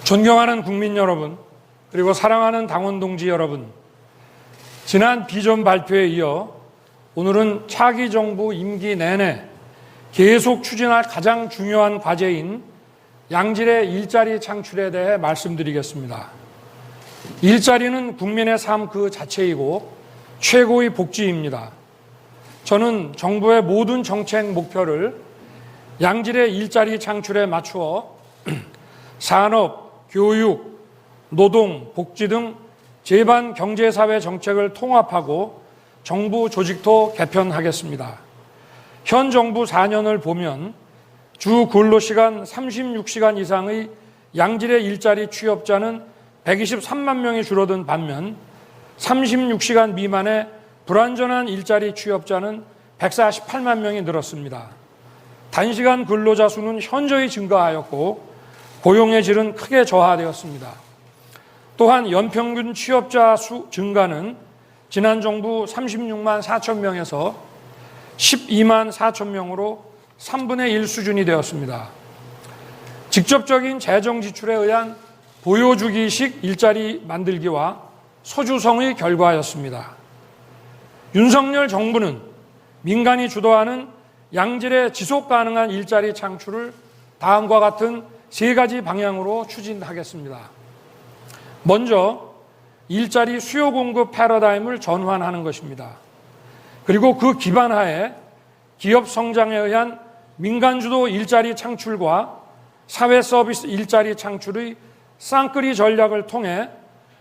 존경하는 국민 여러분, 그리고 사랑하는 당원 동지 여러분, 지난 비전 발표에 이어 오늘은 차기 정부 임기 내내 계속 추진할 가장 중요한 과제인 양질의 일자리 창출에 대해 말씀드리겠습니다. 일자리는 국민의 삶 그 자체이고 최고의 복지입니다. 저는 정부의 모든 정책 목표를 양질의 일자리 창출에 맞추어 산업, 교육, 노동, 복지 등 제반 경제사회 정책을 통합하고 정부 조직도 개편하겠습니다. 현 정부 4년을 보면 주 근로시간 36시간 이상의 양질의 일자리 취업자는 123만 명이 줄어든 반면 36시간 미만의 불완전한 일자리 취업자는 148만 명이 늘었습니다. 단시간 근로자 수는 현저히 증가하였고 고용의 질은 크게 저하되었습니다. 또한 연평균 취업자 수 증가는 지난 정부 36만 4천 명에서 12만 4천 명으로 3분의 1 수준이 되었습니다. 직접적인 재정 지출에 의한 보여주기식 일자리 만들기와 소주성의 결과였습니다. 윤석열 정부는 민간이 주도하는 양질의 지속 가능한 일자리 창출을 다음과 같은 3가지 방향으로 추진하겠습니다. 먼저 일자리 수요 공급 패러다임을 전환하는 것입니다. 그리고 그 기반하에 기업 성장에 의한 민간 주도 일자리 창출과 사회 서비스 일자리 창출의 쌍끌이 전략을 통해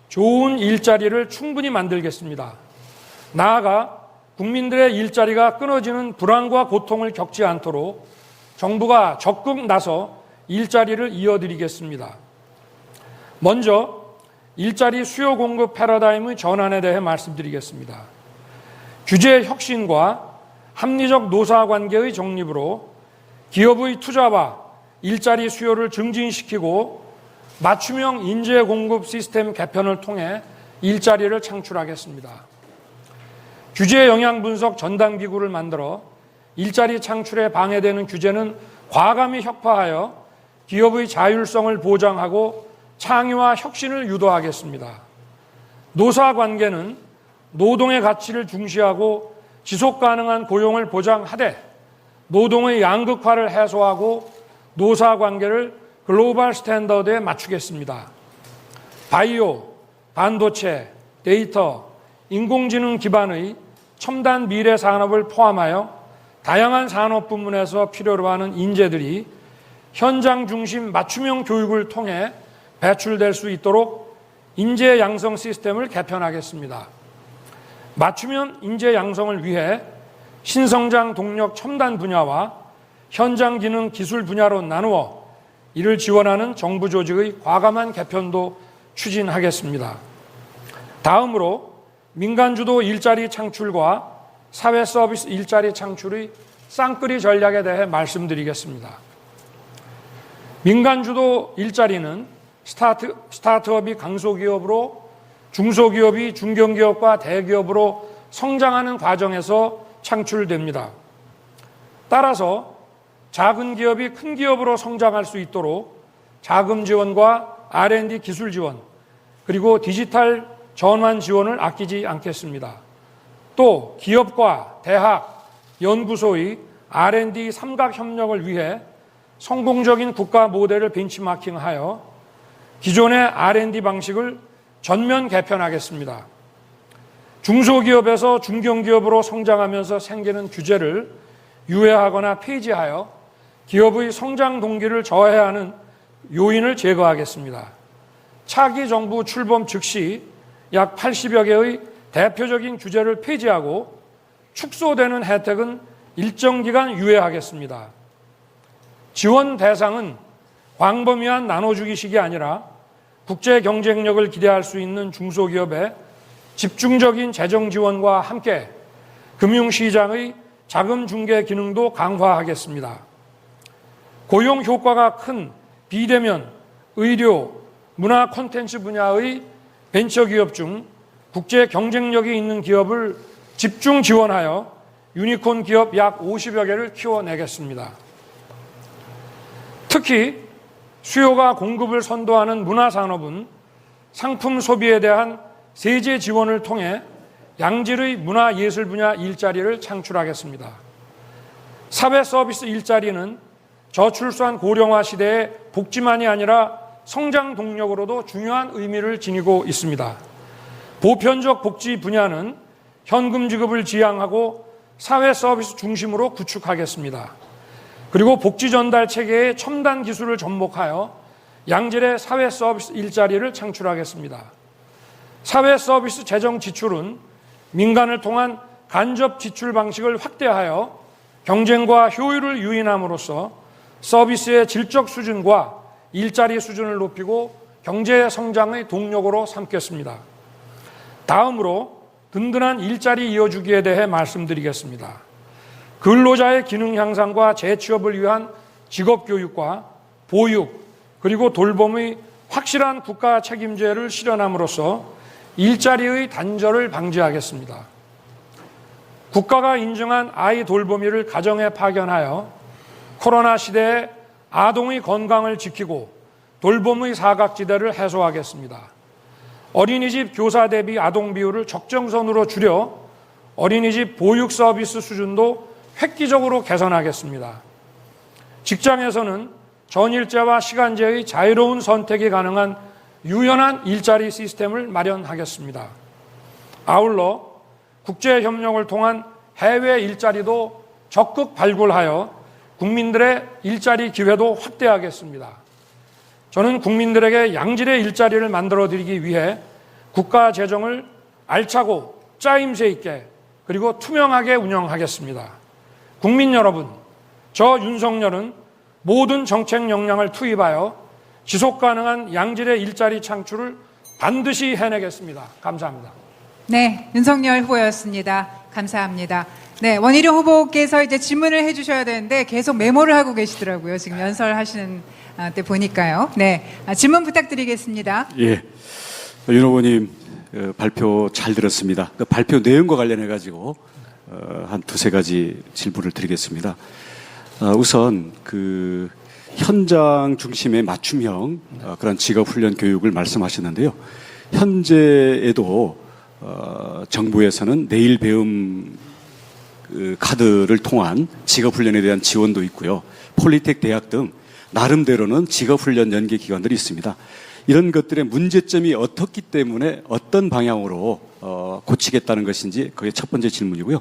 좋은 일자리를 충분히 만들겠습니다. 나아가 국민들의 일자리가 끊어지는 불안과 고통을 겪지 않도록 정부가 적극 나서 일자리를 이어드리겠습니다. 먼저 일자리 수요 공급 패러다임의 전환에 대해 말씀드리겠습니다. 규제 혁신과 합리적 노사관계의 정립으로 기업의 투자와 일자리 수요를 증진시키고 맞춤형 인재 공급 시스템 개편을 통해 일자리를 창출하겠습니다. 규제 영향 분석 전담기구를 만들어 일자리 창출에 방해되는 규제는 과감히 혁파하여 기업의 자율성을 보장하고 창의와 혁신을 유도하겠습니다. 노사관계는 노동의 가치를 중시하고 지속가능한 고용을 보장하되 노동의 양극화를 해소하고 노사관계를 글로벌 스탠더드에 맞추겠습니다. 바이오, 반도체, 데이터, 인공지능 기반의 첨단 미래 산업을 포함하여 다양한 산업 부문에서 필요로 하는 인재들이 현장 중심 맞춤형 교육을 통해 배출될 수 있도록 인재 양성 시스템을 개편하겠습니다. 맞춤형 인재 양성을 위해 신성장 동력 첨단 분야와 현장 기능 기술 분야로 나누어 이를 지원하는 정부 조직의 과감한 개편도 추진하겠습니다. 다음으로 민간 주도 일자리 창출과 사회 서비스 일자리 창출의 쌍끌이 전략에 대해 말씀드리겠습니다. 민간 주도 일자리는 스타트업이 강소기업으로 중소기업이 중견기업과 대기업으로 성장하는 과정에서 창출됩니다. 따라서 작은 기업이 큰 기업으로 성장할 수 있도록 자금 지원과 R&D 기술 지원, 그리고 디지털 전환 지원을 아끼지 않겠습니다. 또 기업과 대학, 연구소의 R&D 삼각 협력을 위해 성공적인 국가 모델을 벤치마킹하여 기존의 R&D 방식을 전면 개편하겠습니다. 중소기업에서 중견기업으로 성장하면서 생기는 규제를 유예하거나 폐지하여 기업의 성장 동기를 저해하는 요인을 제거하겠습니다. 차기 정부 출범 즉시 약 80여 개의 대표적인 규제를 폐지하고 축소되는 혜택은 일정 기간 유예하겠습니다. 지원 대상은 광범위한 나눠주기식이 아니라 국제 경쟁력을 기대할 수 있는 중소기업에 집중적인 재정 지원과 함께 금융시장의 자금 중개 기능도 강화하겠습니다. 고용 효과가 큰 비대면, 의료, 문화 콘텐츠 분야의 벤처기업 중 국제 경쟁력이 있는 기업을 집중 지원하여 유니콘 기업 약 50여 개를 키워내겠습니다. 특히 수요가 공급을 선도하는 문화산업은 상품 소비에 대한 세제 지원을 통해 양질의 문화예술 분야 일자리를 창출하겠습니다. 사회 서비스 일자리는 저출산 고령화 시대의 복지만이 아니라 성장 동력으로도 중요한 의미를 지니고 있습니다. 보편적 복지 분야는 현금 지급을 지향하고 사회 서비스 중심으로 구축하겠습니다. 그리고 복지 전달 체계의 첨단 기술을 접목하여 양질의 사회 서비스 일자리를 창출하겠습니다. 사회 서비스 재정 지출은 민간을 통한 간접 지출 방식을 확대하여 경쟁과 효율을 유인함으로써 서비스의 질적 수준과 일자리 수준을 높이고 경제 성장의 동력으로 삼겠습니다. 다음으로 든든한 일자리 이어주기에 대해 말씀드리겠습니다. 근로자의 기능 향상과 재취업을 위한 직업교육과 보육 그리고 돌봄의 확실한 국가 책임제를 실현함으로써 일자리의 단절을 방지하겠습니다. 국가가 인정한 아이 돌보미를 가정에 파견하여 코로나 시대에 아동의 건강을 지키고 돌봄의 사각지대를 해소하겠습니다. 어린이집 교사 대비 아동 비율을 적정선으로 줄여 어린이집 보육 서비스 수준도 획기적으로 개선하겠습니다. 직장에서는 전일제와 시간제의 자유로운 선택이 가능한 유연한 일자리 시스템을 마련하겠습니다. 아울러 국제협력을 통한 해외 일자리도 적극 발굴하여 국민들의 일자리 기회도 확대하겠습니다. 저는 국민들에게 양질의 일자리를 만들어드리기 위해 국가 재정을 알차고 짜임새 있게 그리고 투명하게 운영하겠습니다. 국민 여러분, 저 윤석열은 모든 정책 역량을 투입하여 지속가능한 양질의 일자리 창출을 반드시 해내겠습니다. 감사합니다. 네, 윤석열 후보였습니다. 감사합니다. 네, 원희룡 후보께서 이제 질문을 해주셔야 되는데 계속 메모를 하고 계시더라고요. 지금 연설하시는 때 보니까요. 네, 질문 부탁드리겠습니다. 예, 윤 후보님 발표 잘 들었습니다. 그 발표 내용과 관련해 가지고 한 두세 가지 질문을 드리겠습니다. 우선 그 현장 중심의 맞춤형 그런 직업훈련 교육을 말씀하셨는데요. 현재에도 정부에서는 내일 배움 그 카드를 통한 직업훈련에 대한 지원도 있고요. 폴리텍 대학 등 나름대로는 직업훈련 연계 기관들이 있습니다. 이런 것들의 문제점이 어떻기 때문에 어떤 방향으로 고치겠다는 것인지 그게 첫 번째 질문이고요.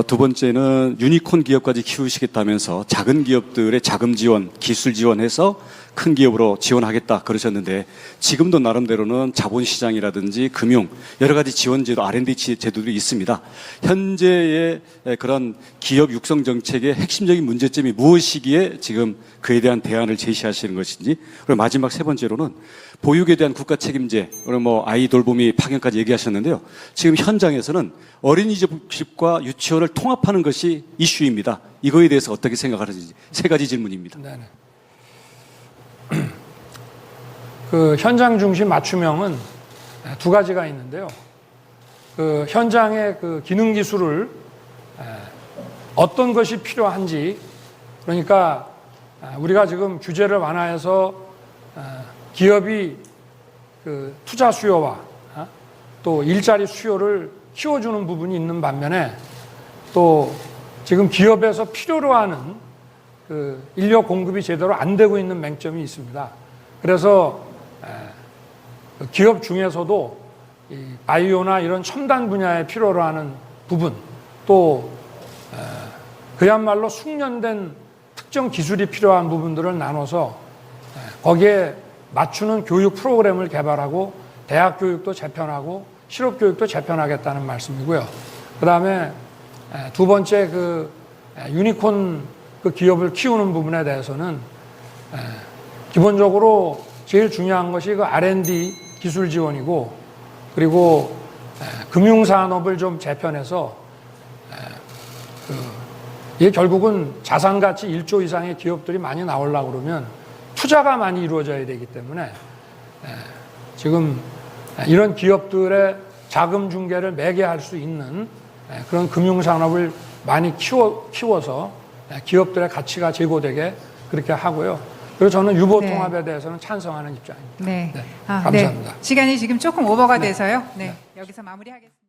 두 번째는 유니콘 기업까지 키우시겠다면서 작은 기업들의 자금 지원, 기술 지원해서 큰 기업으로 지원하겠다 그러셨는데 지금도 나름대로는 자본시장이라든지 금융 여러 가지 지원 제도, R&D 제도들이 있습니다. 현재의 그런 기업 육성 정책의 핵심적인 문제점이 무엇이기에 지금 그에 대한 대안을 제시하시는 것인지, 그리고 마지막 세 번째로는 보육에 대한 국가 책임제, 그리고 뭐 아이 돌보미 파견까지 얘기하셨는데요. 지금 현장에서는 어린이집과 유치원을 통합하는 것이 이슈입니다. 이거에 대해서 어떻게 생각하는지 세 가지 질문입니다. 네네. 그 현장 중심 맞춤형은 두 가지가 있는데요. 그 현장의 그 기능 기술을 어떤 것이 필요한지, 그러니까 우리가 지금 규제를 완화해서 기업이 그 투자 수요와 또 일자리 수요를 키워주는 부분이 있는 반면에 또 지금 기업에서 필요로 하는 그 인력 공급이 제대로 안 되고 있는 맹점이 있습니다. 그래서 기업 중에서도 이 바이오나 이런 첨단 분야에 필요로 하는 부분, 또 그야말로 숙련된 특정 기술이 필요한 부분들을 나눠서 거기에 맞추는 교육 프로그램을 개발하고 대학 교육도 재편하고 실업 교육도 재편하겠다는 말씀이고요. 그 다음에 두 번째 그 유니콘 그 기업을 키우는 부분에 대해서는 기본적으로 제일 중요한 것이 그 R&D 기술 지원이고, 그리고 금융산업을 좀 재편해서 이게 결국은 자산가치 1조 이상의 기업들이 많이 나오려고 그러면 투자가 많이 이루어져야 되기 때문에 지금 이런 기업들의 자금 중개를 매개할 수 있는 그런 금융산업을 많이 키워서 기업들의 가치가 제고되게 그렇게 하고요. 그래서 저는 유보 네. 통합에 대해서는 찬성하는 입장입니다. 네. 네. 아, 감사합니다. 시간이 지금 조금 오버가 돼서요. 네. 여기서 마무리하겠습니다.